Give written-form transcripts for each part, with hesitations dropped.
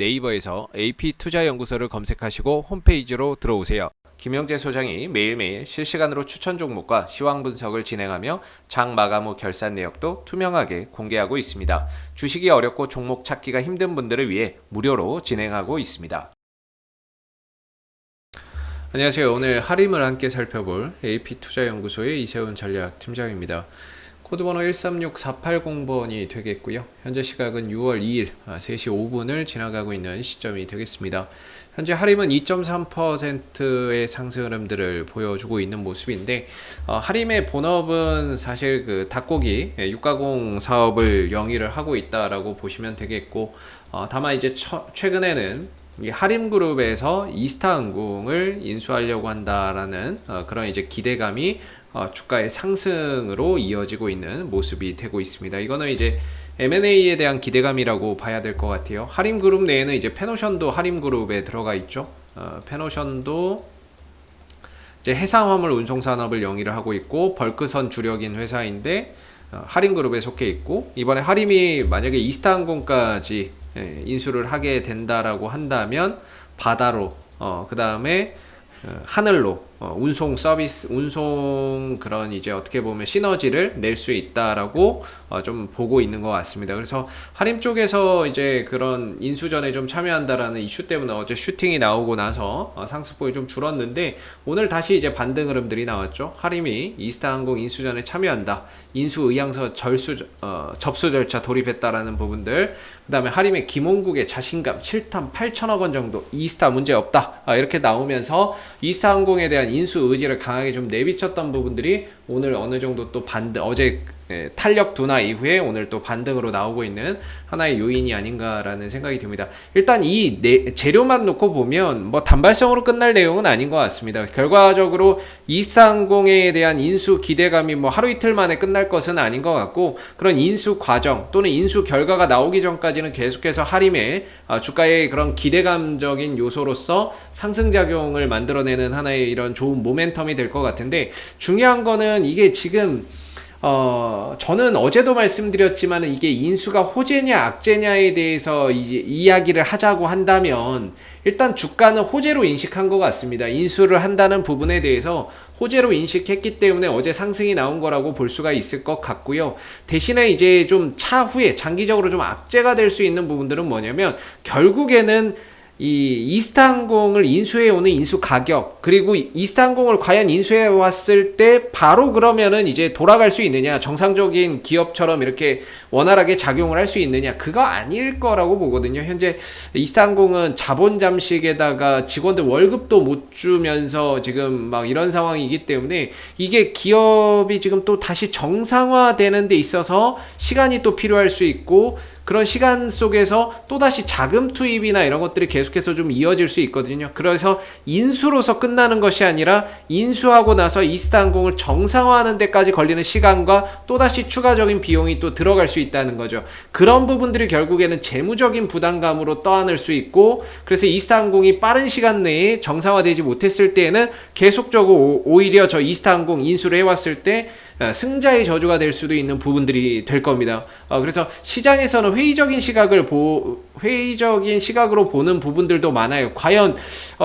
네이버에서 AP투자연구소를 검색하시고 홈페이지로 들어오세요. 김영재 소장이 매일매일 실시간으로 추천 종목과 시황 분석을 진행하며 장 마감 후 결산 내역도 투명하게 공개하고 있습니다. 주식이 어렵고 종목 찾기가 힘든 분들을 위해 무료로 진행하고 있습니다. 안녕하세요. 오늘 할인을 함께 살펴볼 AP투자연구소의 이세훈 전략팀장입니다. 코드번호 136480번이 되겠고요. 현재 시각은 6월 2일 3시 5분을 지나가고 있는 시점이 되겠습니다. 현재 하림은 2.3%의 상승 흐름들을 보여주고 있는 모습인데, 하림의 본업은 사실 그 닭고기 육가공 사업을 영위를 하고 있다라고 보시면 되겠고, 다만 이제 최근에는 이 하림그룹에서 이스타항공을 인수하려고 한다라는 그런 이제 기대감이 주가의 상승으로 이어지고 있는 모습이 되고 있습니다. 이거는 이제 M&A에 대한 기대감이라고 봐야 될 것 같아요. 하림그룹 내에는 이제 페노션도 하림그룹에 들어가 있죠. 페노션도 이제 해상화물 운송산업을 영위를 하고 있고 벌크선 주력인 회사인데 하림그룹에 속해 있고, 이번에 하림이 만약에 이스타항공까지 인수를 하게 된다라고 한다면 바다로 그 다음에 하늘로 운송 서비스, 운송 그런 이제 어떻게 보면 시너지를 낼 수 있다라고 좀 보고 있는 것 같습니다. 그래서 하림 쪽에서 이제 그런 인수전에 좀 참여한다라는 이슈 때문에 어제 슈팅이 나오고 나서 상승폭이 좀 줄었는데, 오늘 다시 이제 반등 흐름들이 나왔죠. 하림이 이스타항공 인수전에 참여한다, 인수 의향서 접수 절차 돌입했다라는 부분들, 그 다음에 하림의 김홍국의 자신감 7탄 8천억 원 정도, 이스타 문제 없다 이렇게 나오면서 이스타항공에 대한 인수 의지를 강하게 좀 내비쳤던 부분들이 오늘 어느 정도 또 어제 탄력 둔화 이후에 오늘 또 반등으로 나오고 있는 하나의 요인이 아닌가라는 생각이 듭니다. 일단 이 재료만 놓고 보면 뭐 단발성으로 끝날 내용은 아닌 것 같습니다. 결과적으로 이스타항공에 대한 인수 기대감이 뭐 하루 이틀 만에 끝날 것은 아닌 것 같고, 그런 인수 과정 또는 인수 결과가 나오기 전까지는 계속해서 하림의 주가의 그런 기대감적인 요소로서 상승작용을 만들어내는 하나의 이런 좋은 모멘텀이 될 것 같은데, 중요한 거는 이게 지금 저는 어제도 말씀드렸지만 이게 인수가 호재냐 악재냐에 대해서 이제 이야기를 하자고 한다면 일단 주가는 호재로 인식한 것 같습니다. 인수를 한다는 부분에 대해서 호재로 인식했기 때문에 어제 상승이 나온 거라고 볼 수가 있을 것 같고요. 대신에 이제 좀 차후에 장기적으로 좀 악재가 될 수 있는 부분들은 뭐냐면, 결국에는 이 이스타항공을 인수해오는 인수 가격, 그리고 이스타항공을 과연 인수해왔을 때 바로 그러면은 이제 돌아갈 수 있느냐, 정상적인 기업처럼 이렇게 원활하게 작용을 할 수 있느냐, 그거 아닐 거라고 보거든요. 현재 이스타항공은 자본 잠식에다가 직원들 월급도 못 주면서 지금 막 이런 상황이기 때문에 이게 기업이 지금 또 다시 정상화되는 데 있어서 시간이 또 필요할 수 있고, 그런 시간 속에서 또다시 자금 투입이나 이런 것들이 계속해서 좀 이어질 수 있거든요. 그래서 인수로서 끝나는 것이 아니라 인수하고 나서 이스타항공을 정상화하는 데까지 걸리는 시간과 또다시 추가적인 비용이 또 들어갈 수 있다는 거죠. 그런 부분들이 결국에는 재무적인 부담감으로 떠안을 수 있고, 그래서 이스타항공이 빠른 시간 내에 정상화되지 못했을 때에는 계속적으로 오히려 저 이스타항공 인수를 해왔을 때 승자의 저주가 될 수도 있는 부분들이 될 겁니다. 그래서 시장에서는 회의적인 시각으로 보는 부분들도 많아요. 과연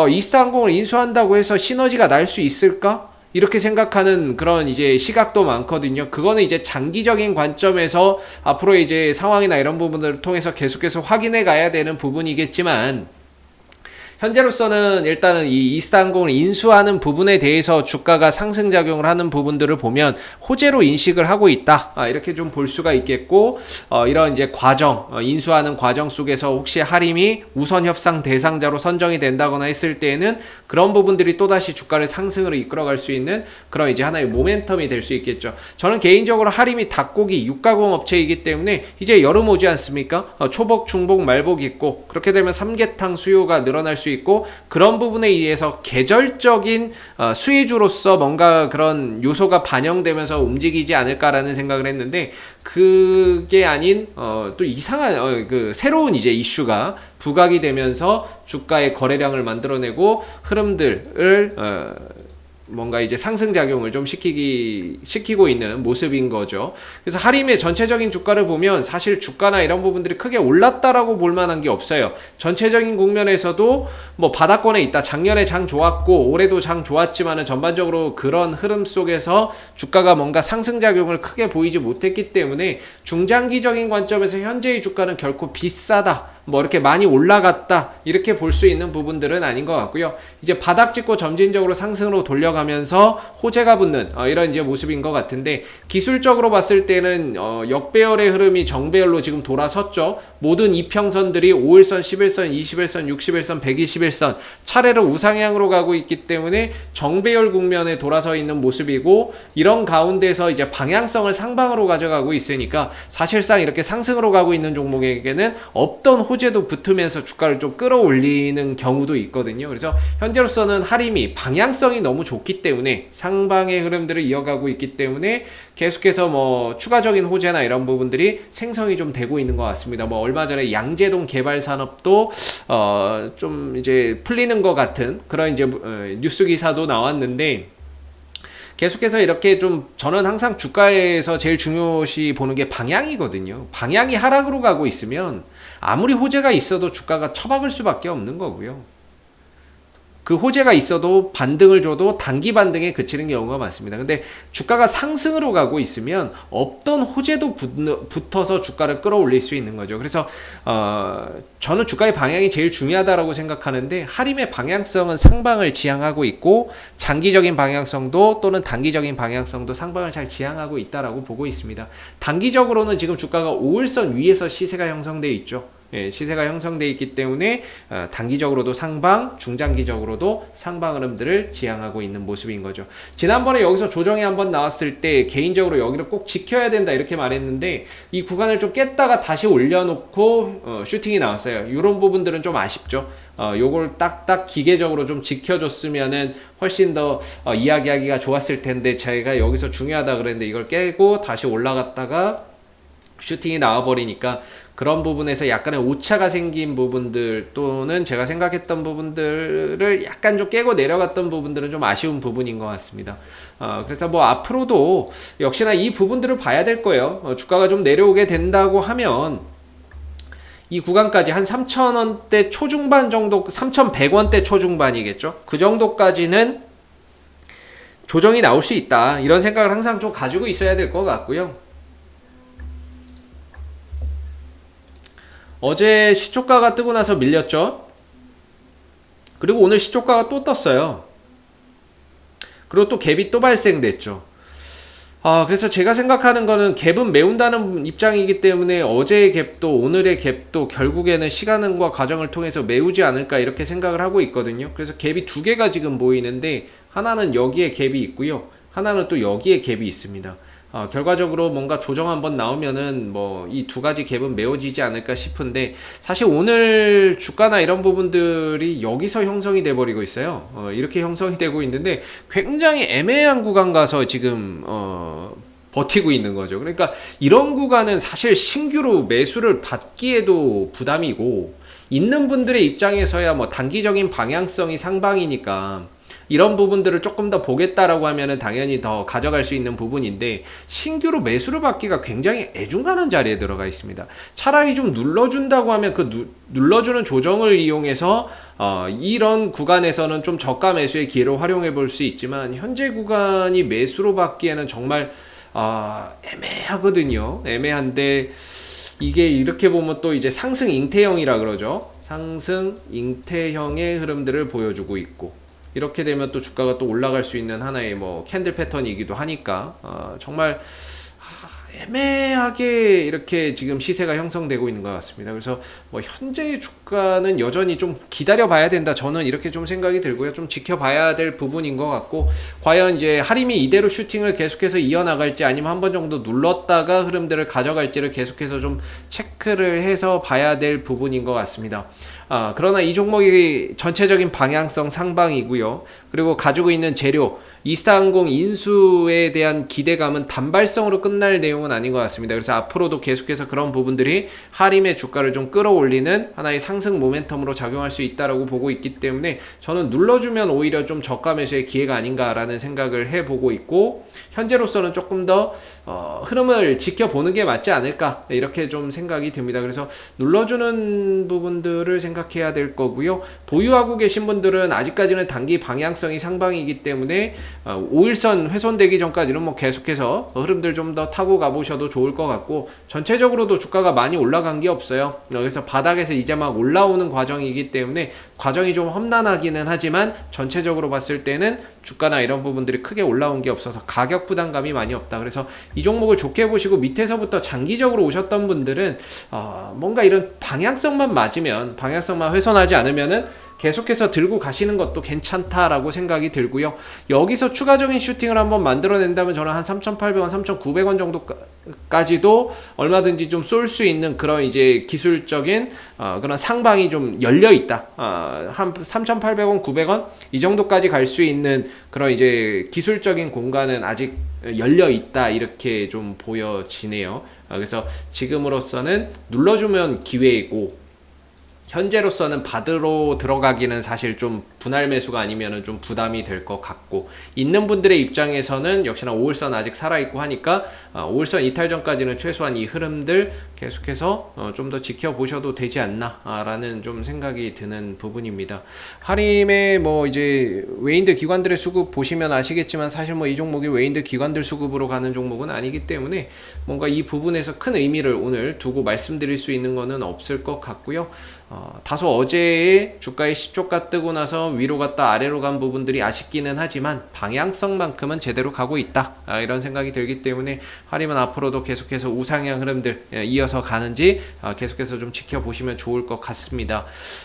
이스타항공을 인수한다고 해서 시너지가 날 수 있을까? 이렇게 생각하는 그런 이제 시각도 많거든요. 그거는 이제 장기적인 관점에서 앞으로 이제 상황이나 이런 부분들을 통해서 계속해서 확인해 가야 되는 부분이겠지만, 현재로서는 일단은 이 이스타항공을 인수하는 부분에 대해서 주가가 상승작용을 하는 부분들을 보면 호재로 인식을 하고 있다, 이렇게 좀 볼 수가 있겠고, 이런 이제 인수하는 과정 속에서 혹시 하림이 우선 협상 대상자로 선정이 된다거나 했을 때에는 그런 부분들이 또다시 주가를 상승으로 이끌어갈 수 있는 그런 이제 하나의 모멘텀이 될 수 있겠죠. 저는 개인적으로 하림이 닭고기 육가공 업체이기 때문에 이제 여름 오지 않습니까? 초복, 중복, 말복 있고, 그렇게 되면 삼계탕 수요가 늘어날 수 있고, 그런 부분에 의해서 계절적인 수혜주로서 뭔가 그런 요소가 반영되면서 움직이지 않을까라는 생각을 했는데, 그게 아닌 또 이상한 그 새로운 이제 이슈가 부각이 되면서 주가의 거래량을 만들어내고 흐름들을 뭔가 이제 상승작용을 좀 시키고 있는 모습인 거죠. 그래서 하림의 전체적인 주가를 보면 사실 주가나 이런 부분들이 크게 올랐다라고 볼 만한 게 없어요. 전체적인 국면에서도 뭐 바닥권에 있다. 작년에 장 좋았고 올해도 장 좋았지만은 전반적으로 그런 흐름 속에서 주가가 뭔가 상승작용을 크게 보이지 못했기 때문에 중장기적인 관점에서 현재의 주가는 결코 비싸다, 뭐 이렇게 많이 올라갔다 이렇게 볼 수 있는 부분들은 아닌 것 같고요. 이제 바닥 찍고 점진적으로 상승으로 돌려가면서 호재가 붙는 이런 이제 모습인 것 같은데, 기술적으로 봤을 때는 역배열의 흐름이 정배열로 지금 돌아섰죠. 모든 이평선들이 5일선, 11선, 21선, 61선, 121선 차례로 우상향으로 가고 있기 때문에 정배열 국면에 돌아서 있는 모습이고, 이런 가운데서 이제 방향성을 상방으로 가져가고 있으니까 사실상 이렇게 상승으로 가고 있는 종목에게는 없던 호재도 붙으면서 주가를 좀 끌어올리는 경우도 있거든요. 그래서 현재로서는 하림이 방향성이 너무 좋기 때문에 상방의 흐름들을 이어가고 있기 때문에 계속해서 뭐 추가적인 호재나 이런 부분들이 생성이 좀 되고 있는 것 같습니다. 뭐 얼마 전에 양재동 개발 산업도 좀 이제 풀리는 것 같은 그런 이제 뉴스 기사도 나왔는데, 계속해서 이렇게 좀 저는 항상 주가에서 제일 중요시 보는 게 방향이거든요. 방향이 하락으로 가고 있으면 아무리 호재가 있어도 주가가 처박을 수밖에 없는 거고요. 그 호재가 있어도 반등을 줘도 단기 반등에 그치는 경우가 많습니다. 근데 주가가 상승으로 가고 있으면 없던 호재도 붙어서 주가를 끌어올릴 수 있는 거죠. 그래서 저는 주가의 방향이 제일 중요하다고 생각하는데, 하림의 방향성은 상방을 지향하고 있고 장기적인 방향성도 또는 단기적인 방향성도 상방을 잘 지향하고 있다라고 보고 있습니다. 단기적으로는 지금 주가가 5일선 위에서 시세가 형성되어 있죠. 예, 시세가 형성되어 있기 때문에 단기적으로도 상방, 중장기적으로도 상방 흐름들을 지향하고 있는 모습인 거죠. 지난번에 여기서 조정이 한번 나왔을 때 개인적으로 여기를 꼭 지켜야 된다 이렇게 말했는데, 이 구간을 좀 깼다가 다시 올려놓고 슈팅이 나왔어요. 이런 부분들은 좀 아쉽죠. 요걸 딱딱 기계적으로 좀 지켜줬으면은 훨씬 더 이야기하기가 좋았을 텐데, 제가 여기서 중요하다 그랬는데 이걸 깨고 다시 올라갔다가 슈팅이 나와버리니까 그런 부분에서 약간의 오차가 생긴 부분들, 또는 제가 생각했던 부분들을 약간 좀 깨고 내려갔던 부분들은 좀 아쉬운 부분인 것 같습니다. 그래서 뭐 앞으로도 역시나 이 부분들을 봐야 될 거예요. 주가가 좀 내려오게 된다고 하면 이 구간까지 한 3,000원대 초중반 정도, 3,100원대 초중반이겠죠. 그 정도까지는 조정이 나올 수 있다, 이런 생각을 항상 좀 가지고 있어야 될 것 같고요. 어제 시초가가 뜨고 나서 밀렸죠. 그리고 오늘 시초가가 또 떴어요. 그리고 또 갭이 또 발생됐죠. 그래서 제가 생각하는 거는 갭은 메운다는 입장이기 때문에 어제의 갭도 오늘의 갭도 결국에는 시간과 과정을 통해서 메우지 않을까 이렇게 생각을 하고 있거든요. 그래서 갭이 두 개가 지금 보이는데, 하나는 여기에 갭이 있고요, 하나는 또 여기에 갭이 있습니다. 결과적으로 뭔가 조정 한번 나오면은 뭐 이 두 가지 갭은 메워지지 않을까 싶은데, 사실 오늘 주가나 이런 부분들이 여기서 형성이 돼 버리고 있어요. 이렇게 형성이 되고 있는데 굉장히 애매한 구간 가서 지금 버티고 있는 거죠. 그러니까 이런 구간은 사실 신규로 매수를 받기에도 부담이고, 있는 분들의 입장에서야 뭐 단기적인 방향성이 상방이니까 이런 부분들을 조금 더 보겠다라고 하면은 당연히 더 가져갈 수 있는 부분인데, 신규로 매수를 받기가 굉장히 애중간한 자리에 들어가 있습니다. 차라리 좀 눌러준다고 하면 그 눌러주는 조정을 이용해서 이런 구간에서는 좀 저가 매수의 기회로 활용해 볼 수 있지만, 현재 구간이 매수로 받기에는 정말 애매하거든요. 애매한데, 이게 이렇게 보면 또 이제 상승 잉태형이라 그러죠. 상승 잉태형의 흐름들을 보여주고 있고, 이렇게 되면 또 주가가 또 올라갈 수 있는 하나의 뭐 캔들 패턴이기도 하니까 정말 애매하게 이렇게 지금 시세가 형성되고 있는 것 같습니다. 그래서 뭐 현재의 주가는 여전히 좀 기다려 봐야 된다, 저는 이렇게 좀 생각이 들고요. 좀 지켜봐야 될 부분인 것 같고, 과연 이제 하림이 이대로 슈팅을 계속해서 이어나갈지 아니면 한 번 정도 눌렀다가 흐름들을 가져갈지를 계속해서 좀 체크를 해서 봐야 될 부분인 것 같습니다. 그러나 이 종목이 전체적인 방향성 상방이고요. 그리고 가지고 있는 재료, 이스타항공 인수에 대한 기대감은 단발성으로 끝날 내용은 아닌 것 같습니다. 그래서 앞으로도 계속해서 그런 부분들이 하림의 주가를 좀 끌어올리는 하나의 상승 모멘텀으로 작용할 수 있다라고 보고 있기 때문에 저는 눌러주면 오히려 좀 저가 매수의 기회가 아닌가라는 생각을 해보고 있고, 현재로서는 조금 더 흐름을 지켜보는 게 맞지 않을까 이렇게 좀 생각이 듭니다. 그래서 눌러주는 부분들을 생각해야 될 거고요. 보유하고 계신 분들은 아직까지는 단기 방향성이 상방이기 때문에 5일선 훼손되기 전까지는 뭐 계속해서 흐름들 좀 더 타고 가보셔도 좋을 것 같고, 전체적으로도 주가가 많이 올라간 게 없어요. 그래서 바닥에서 이제 막 올라오는 과정이기 때문에 과정이 좀 험난하기는 하지만 전체적으로 봤을 때는 주가나 이런 부분들이 크게 올라온 게 없어서 가격 부담감이 많이 없다. 그래서 이 종목을 좋게 보시고 밑에서부터 장기적으로 오셨던 분들은 뭔가 이런 방향성만 맞으면, 방향성만 훼손하지 않으면은 계속해서 들고 가시는 것도 괜찮다라고 생각이 들고요. 여기서 추가적인 슈팅을 한번 만들어낸다면 저는 한 3,800원, 3,900원 정도까지도 얼마든지 좀 쏠 수 있는 그런 이제 기술적인 그런 상방이 좀 열려 있다. 한 3,800원, 900원 이 정도까지 갈 수 있는 그런 이제 기술적인 공간은 아직 열려 있다, 이렇게 좀 보여지네요. 그래서 지금으로서는 눌러주면 기회이고, 현재로서는 받으러 들어가기는 사실 좀 분할 매수가 아니면은 좀 부담이 될 것 같고, 있는 분들의 입장에서는 역시나 5일선 아직 살아있고 하니까 5일선 이탈 전까지는 최소한 이 흐름들 계속해서 좀 더 지켜보셔도 되지 않나 라는 좀 생각이 드는 부분입니다. 하림의 뭐 이제 외인들 기관들의 수급 보시면 아시겠지만 사실 뭐 이 종목이 외인들 기관들 수급으로 가는 종목은 아니기 때문에 뭔가 이 부분에서 큰 의미를 오늘 두고 말씀드릴 수 있는 거는 없을 것 같고요. 다소 어제의 주가의 10조가 뜨고 나서 위로 갔다 아래로 간 부분들이 아쉽기는 하지만 방향성만큼은 제대로 가고 있다, 이런 생각이 들기 때문에 하림은 앞으로도 계속해서 우상향 흐름들 이어서 가는지 계속해서 좀 지켜보시면 좋을 것 같습니다.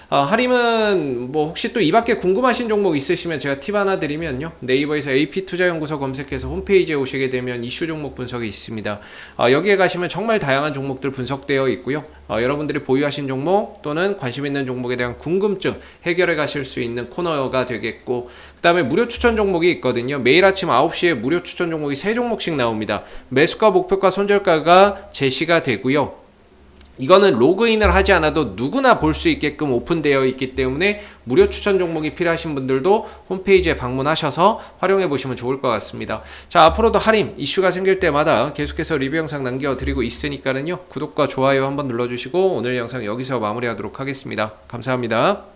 하림은 뭐 혹시 또 이 밖에 궁금하신 종목 있으시면 제가 팁 하나 드리면요, 네이버에서 AP투자연구소 검색해서 홈페이지에 오시게 되면 이슈 종목 분석이 있습니다. 여기에 가시면 정말 다양한 종목들 분석되어 있고요. 여러분들이 보유하신 종목 또는 관심 있는 종목에 대한 궁금증 해결해 가실 수 있는 코너가 되겠고, 그 다음에 무료 추천 종목이 있거든요. 매일 아침 9시에 무료 추천 종목이 3종목씩 나옵니다. 매수가, 목표가, 손절가가 제시가 되고요. 이거는 로그인을 하지 않아도 누구나 볼 수 있게끔 오픈되어 있기 때문에 무료 추천 종목이 필요하신 분들도 홈페이지에 방문하셔서 활용해 보시면 좋을 것 같습니다. 자, 앞으로도 하림 이슈가 생길 때마다 계속해서 리뷰 영상 남겨드리고 있으니까는요, 구독과 좋아요 한번 눌러주시고 오늘 영상 여기서 마무리하도록 하겠습니다. 감사합니다.